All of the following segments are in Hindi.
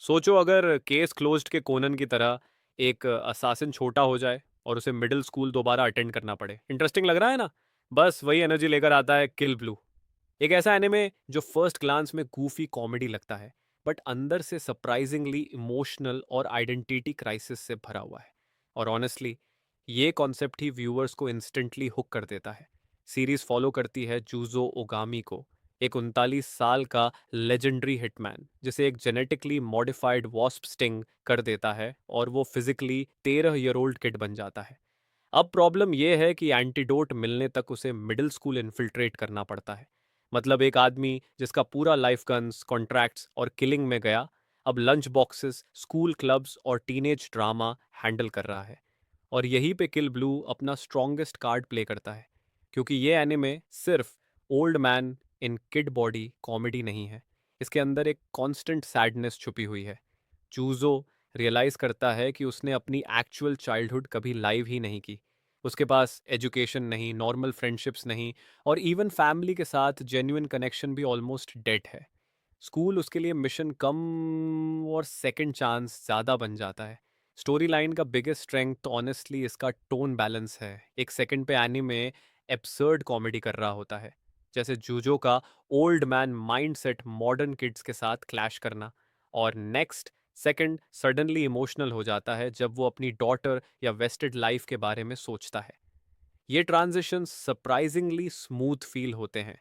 सोचो अगर केस क्लोज्ड के कोनन की तरह एक असासिन छोटा हो जाए और उसे मिडिल स्कूल दोबारा अटेंड करना पड़े। इंटरेस्टिंग लग रहा है ना? बस वही एनर्जी लेकर आता है किल ब्लू। एक ऐसा एनिमे जो फर्स्ट ग्लांस में गूफी कॉमेडी लगता है, बट अंदर से सरप्राइजिंगली इमोशनल और आइडेंटिटी क्राइसिस से भरा हुआ है। और ऑनेस्टली ये कॉन्सेप्ट ही व्यूअर्स को इंस्टेंटली हुक कर देता है। सीरीज फॉलो करती है जूजो ओगामी को, एक 39 साल का लेजेंडरी हिटमैन जिसे एक जेनेटिकली मॉडिफाइड वॉस्प स्टिंग कर देता है और वो फिजिकली 13 ईयर ओल्ड किड बन जाता है। अब प्रॉब्लम यह है कि एंटीडोट मिलने तक उसे मिडिल स्कूल इन्फिल्ट्रेट करना पड़ता है। मतलब एक आदमी जिसका पूरा लाइफ गन्स, कॉन्ट्रैक्ट्स और किलिंग में गया, अब लंच बॉक्सेस, स्कूल क्लब्स और टीनेज ड्रामा हैंडल कर रहा है। और यहीं पे किल ब्लू अपना स्ट्रॉन्गेस्ट कार्ड प्ले करता है, क्योंकि ये एनिमे सिर्फ old man in kid body comedy नहीं है। इसके अंदर एक कांस्टेंट सैडनेस छुपी हुई है। चूजो रियलाइज करता है कि उसने अपनी एक्चुअल चाइल्डहुड कभी लाइव ही नहीं की। उसके पास एजुकेशन नहीं, नॉर्मल फ्रेंडशिप्स नहीं, और इवन फैमिली के साथ जेन्युइन कनेक्शन भी ऑलमोस्ट डेड है। स्कूल उसके लिए मिशन कम और सेकंड चांस ज़्यादा बन जाता है। स्टोरी लाइन का बिगेस्ट स्ट्रेंथ तो ऑनेस्टली इसका टोन बैलेंस है। एक सेकंड पे एनीमे एब्सर्ड कॉमेडी कर रहा होता है, जैसे जूजो का old man mindset modern kids के साथ क्लैश करना, और नेक्स्ट सेकंड सडनली इमोशनल हो जाता है जब वो अपनी डॉटर या वेस्टेड लाइफ के बारे में सोचता है। ये ट्रांजिशन सरप्राइजिंगली स्मूथ फील होते हैं,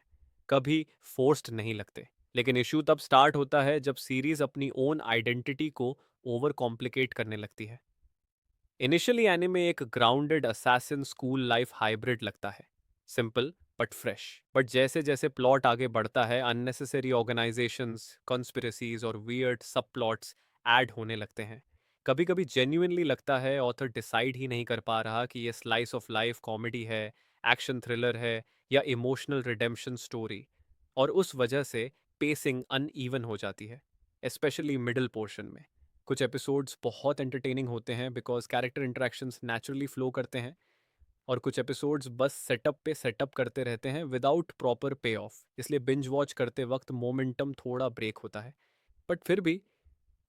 कभी फोर्स्ड नहीं लगते। लेकिन इशू तब स्टार्ट होता है जब सीरीज अपनी ओन आइडेंटिटी को ओवर कॉम्प्लिकेट करने लगती है। इनिशियली एनिमे एक grounded assassin school life hybrid लगता है, सिंपल बट फ्रेश। बट जैसे जैसे प्लॉट आगे बढ़ता है, अननेसेसरी ऑर्गेनाइजेशंस, कॉन्स्पिरसीज और वियर्ड सब प्लॉट्स ऐड होने लगते हैं। कभी कभी जेन्युइनली लगता है ऑथर डिसाइड ही नहीं कर पा रहा कि ये स्लाइस ऑफ लाइफ कॉमेडी है, एक्शन थ्रिलर है, या इमोशनल रिडेम्पशन स्टोरी। और उस वजह से पेसिंग अनइवन हो जाती है, स्पेशली मिडिल पोर्शन में। कुछ एपिसोड्स बहुत एंटरटेनिंग होते हैं because character interactions naturally flow करते हैं, और कुछ एपिसोड्स बस सेटअप पे सेटअप करते रहते हैं विदाउट प्रॉपर पे ऑफ, इसलिए बिंज वॉच करते वक्त मोमेंटम थोड़ा ब्रेक होता है। बट फिर भी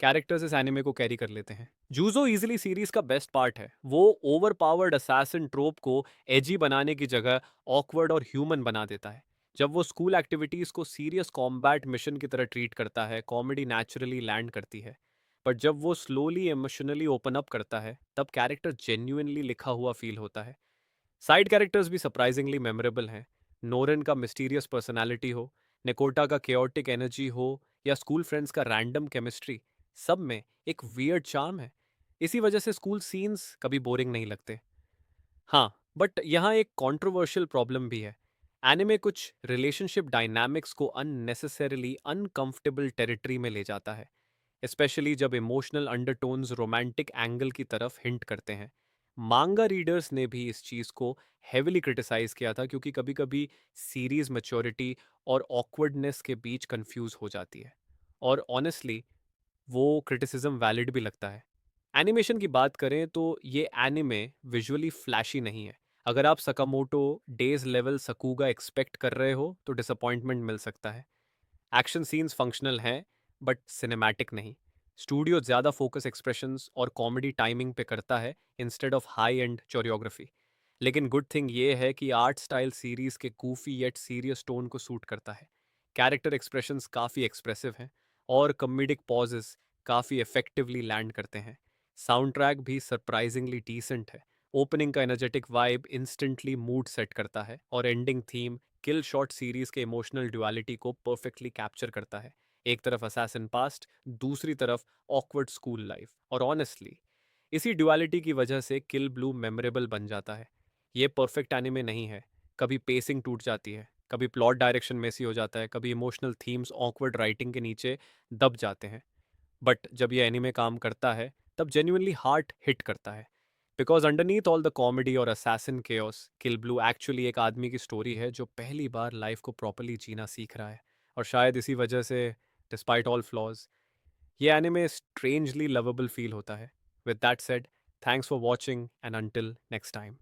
कैरेक्टर्स इस एनिमे को कैरी कर लेते हैं। जूजो इजिली सीरीज का बेस्ट पार्ट है। वो ओवर पावर्ड असैसिन ट्रोप को एजी बनाने की जगह ऑकवर्ड और ह्यूमन बना देता है। जब वो स्कूल एक्टिविटीज को सीरियस कॉम्बैट मिशन की तरह ट्रीट करता है, कॉमेडी नेचुरली लैंड करती है। पर जब वो स्लोली इमोशनली ओपन अप करता है, तब कैरेक्टर जेन्युइनली लिखा हुआ फील होता है। साइड कैरेक्टर्स भी सरप्राइजिंगली मेमोरेबल हैं। नोरेन का मिस्टीरियस पर्सनालिटी हो, नेकोटा का केओटिक एनर्जी हो, या स्कूल फ्रेंड्स का रैंडम केमिस्ट्री, सब में एक वियर्ड चार्म है। इसी वजह से स्कूल सीन्स कभी बोरिंग नहीं लगते। हाँ, बट यहाँ एक कंट्रोवर्शियल प्रॉब्लम भी है। एनिमे कुछ रिलेशनशिप डायनामिक्स को अननेसेसरीली अनकंफर्टेबल टेरिटरी में ले जाता है, स्पेशली जब इमोशनल अंडरटोन्स रोमांटिक एंगल की तरफ हिंट करते हैं। मांगा रीडर्स ने भी इस चीज़ को हेविली क्रिटिसाइज किया था, क्योंकि कभी कभी सीरीज मैच्योरिटी और ऑकवर्डनेस के बीच कंफ्यूज हो जाती है। और ऑनेस्टली वो क्रिटिसिज्म वैलिड भी लगता है। एनिमेशन की बात करें तो ये एनिमे विजुअली फ्लैशी नहीं है। अगर आप सकामोटो डेज लेवल सकूगा एक्सपेक्ट कर रहे हो तो डिसअपॉइंटमेंट मिल सकता है। एक्शन सीन्स फंक्शनल हैं, बट सिनेमैटिक नहीं। स्टूडियो ज़्यादा फोकस एक्सप्रेशंस और कॉमेडी टाइमिंग पे करता है instead of high and choreography. लेकिन गुड थिंग ये है कि आर्ट स्टाइल सीरीज के कूफी येट सीरियस टोन को सूट करता है। कैरेक्टर एक्सप्रेशंस काफ़ी एक्सप्रेसिव हैं, और कॉमेडिक पॉजेस काफ़ी इफेक्टिवली लैंड करते हैं। साउंड ट्रैक भी सरप्राइजिंगली डिसेंट है। ओपनिंग का energetic vibe instantly mood set करता है, और एंडिंग थीम किल शॉट सीरीज के इमोशनल ड्युअलिटी को परफेक्टली कैप्चर करता है। एक तरफ असैसिन पास्ट, दूसरी तरफ ऑकवर्ड स्कूल लाइफ, और ऑनेस्टली इसी ड्युअलिटी की वजह से किल ब्लू मेमोरेबल बन जाता है। ये परफेक्ट एनिमे नहीं है। कभी पेसिंग टूट जाती है, कभी प्लॉट डायरेक्शन मेसी हो जाता है, कभी इमोशनल थीम्स ऑकवर्ड राइटिंग के नीचे दब जाते हैं। बट जब ये एनीमे काम करता है, तब जेन्युइनली हार्ट हिट करता है। Because underneath all the comedy और असैसिन केओस, किल ब्लू एक्चुअली एक आदमी की स्टोरी है जो पहली बार लाइफ को प्रॉपरली जीना सीख रहा है। और शायद इसी वजह से, डिस्पाइट ऑल फ्लॉज, ये एनिमे स्ट्रेंजली लवेबल फील होता है। With that said, thanks for watching and until next time.